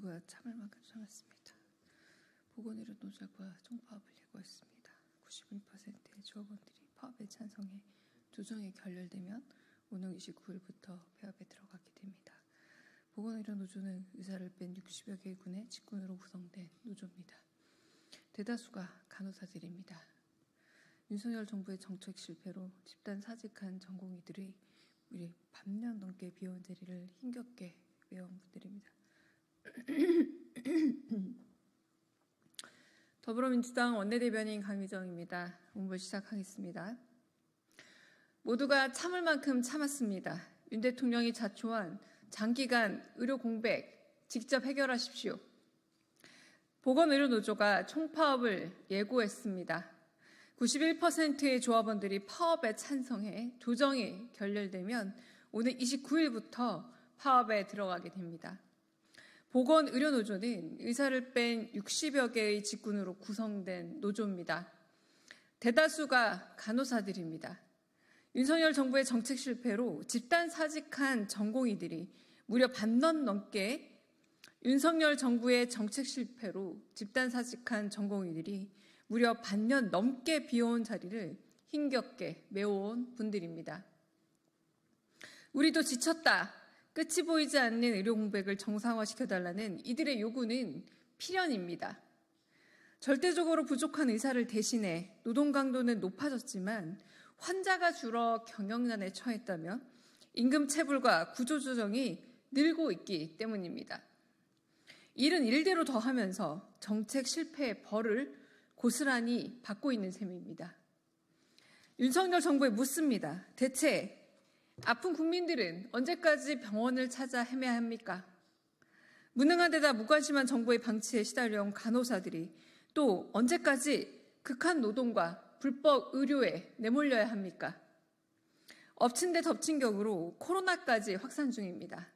모두가 참을 만큼 참았습니다. 보건의료 노조가 총파업을 예고했습니다. 91%의 조합원들이 파업에 찬성해 조정이 결렬되면 오는 29일부터 폐업에 들어가게 됩니다. 보건의료 노조는 의사를 뺀 60여 개의 군의 직군으로 구성된 노조입니다. 대다수가 간호사들입니다. 윤석열 정부의 정책 실패로 집단 사직한 전공의들의 우리 반년 넘게 비워온 자리를 힘겹게 메워온 분들입니다. 더불어민주당 원내대변인 강미정입니다. 본부 시작하겠습니다. 모두가 참을 만큼 참았습니다. 윤 대통령이 자초한 장기간 의료 공백 직접 해결하십시오. 보건의료노조가 총파업을 예고했습니다. 91%의 조합원들이 파업에 찬성해 조정이 결렬되면 오늘 29일부터 파업에 들어가게 됩니다. 보건의료노조는 의사를 뺀 60여 개의 직군으로 구성된 노조입니다. 대다수가 간호사들입니다. 윤석열 정부의 정책 실패로 집단 사직한 전공의들이 무려 반년 넘게 윤석열 정부의 정책 실패로 집단 사직한 전공의들이 무려 반년 넘게 비워온 자리를 힘겹게 메워온 분들입니다. 우리도 지쳤다. 끝이 보이지 않는 의료 공백을 정상화시켜달라는 이들의 요구는 필연입니다. 절대적으로 부족한 의사를 대신해 노동 강도는 높아졌지만 환자가 줄어 경영난에 처했다면 임금 체불과 구조조정이 늘고 있기 때문입니다. 일은 일대로 더하면서 정책 실패의 벌을 고스란히 받고 있는 셈입니다. 윤석열 정부에 묻습니다. 대체 아픈 국민들은 언제까지 병원을 찾아 헤매야 합니까? 무능한 데다 무관심한 정부의 방치에 시달려온 간호사들이 또 언제까지 극한 노동과 불법 의료에 내몰려야 합니까? 엎친 데 덮친 격으로 코로나까지 확산 중입니다.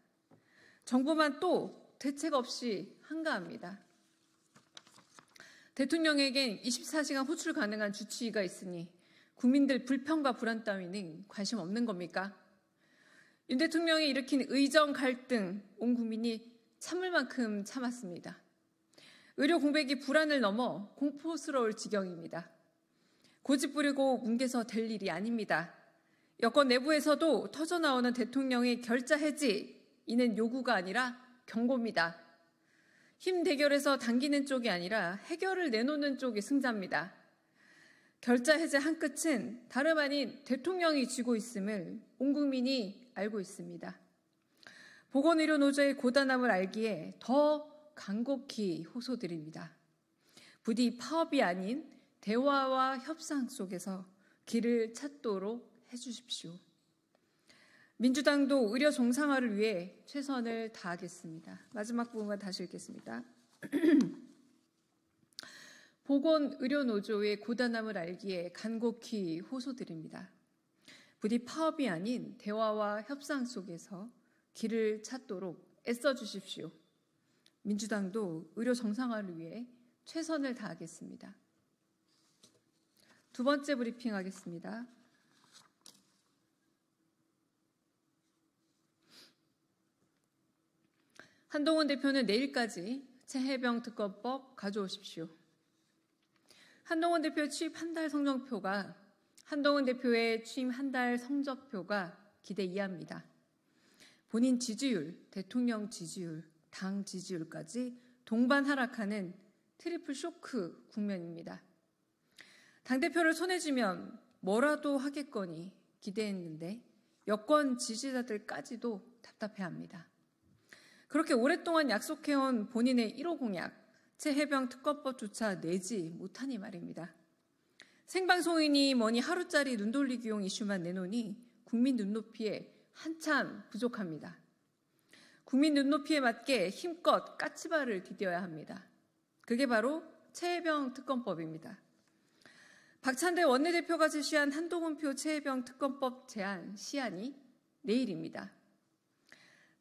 정부만 또 대책 없이 한가합니다. 대통령에겐 24시간 호출 가능한 주치의가 있으니 국민들 불평과 불안 따위는 관심 없는 겁니까? 윤 대통령이 일으킨 의정 갈등, 온 국민이 참을 만큼 참았습니다. 의료 공백이 불안을 넘어 공포스러울 지경입니다. 고집 부리고 뭉개서 될 일이 아닙니다. 여권 내부에서도 터져나오는 대통령의 결자 해지, 이는 요구가 아니라 경고입니다. 힘 대결에서 당기는 쪽이 아니라 해결을 내놓는 쪽이 승자입니다. 결자 해제 한 끝은 다름 아닌 대통령이 쥐고 있음을 온 국민이 알고 있습니다. 보건의료노조의 고단함을 알기에 더 간곡히 호소드립니다. 부디 파업이 아닌 대화와 협상 속에서 길을 찾도록 해주십시오. 민주당도 의료 정상화를 위해 최선을 다하겠습니다. 마지막 부분만 다시 읽겠습니다. 보건의료노조의 고단함을 알기에 간곡히 호소드립니다. 부디 파업이 아닌 대화와 협상 속에서 길을 찾도록 애써주십시오. 민주당도 의료 정상화를 위해 최선을 다하겠습니다. 두 번째 브리핑 하겠습니다. 한동훈 대표는 내일까지 최혜병 특검법 가져오십시오. 한동훈 대표 취임 한 달 성적표가 한동훈 대표의 취임 한 달 성적표가 기대 이하입니다. 본인 지지율, 대통령 지지율, 당 지지율까지 동반 하락하는 트리플 쇼크 국면입니다. 당대표를 손에 쥐면 뭐라도 하겠거니 기대했는데 여권 지지자들까지도 답답해합니다. 그렇게 오랫동안 약속해온 본인의 1호 공약, 최혜병 특검법조차 내지 못하니 말입니다. 생방송이니 뭐니 하루짜리 눈돌리기용 이슈만 내놓으니 국민 눈높이에 한참 부족합니다. 국민 눈높이에 맞게 힘껏 까치발을 디뎌야 합니다. 그게 바로 최혜병 특검법입니다. 박찬대 원내대표가 제시한 한동훈표 최혜병 특검법 제안 시한이 내일입니다.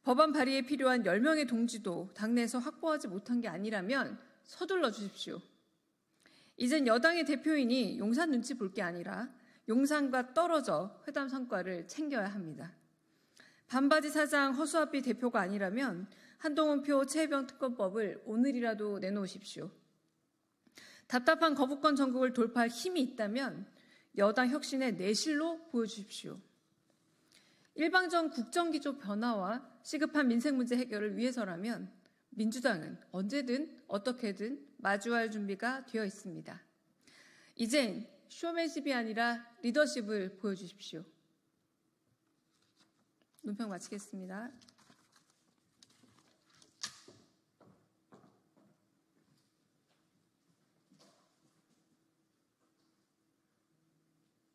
법안 발의에 필요한 10명의 동지도 당내에서 확보하지 못한 게 아니라면 서둘러 주십시오. 이젠 여당의 대표인이 용산 눈치 볼 게 아니라 용산과 떨어져 회담 성과를 챙겨야 합니다. 반바지 사장 허수아비 대표가 아니라면 한동훈표 최혜병 특검법을 오늘이라도 내놓으십시오. 답답한 거부권 전국을 돌파할 힘이 있다면 여당 혁신의 내실로 보여주십시오. 일방적 국정기조 변화와 시급한 민생 문제 해결을 위해서라면 민주당은 언제든 어떻게든 마주할 준비가 되어 있습니다. 이젠 쇼맨십이 아니라 리더십을 보여주십시오. 논평 마치겠습니다.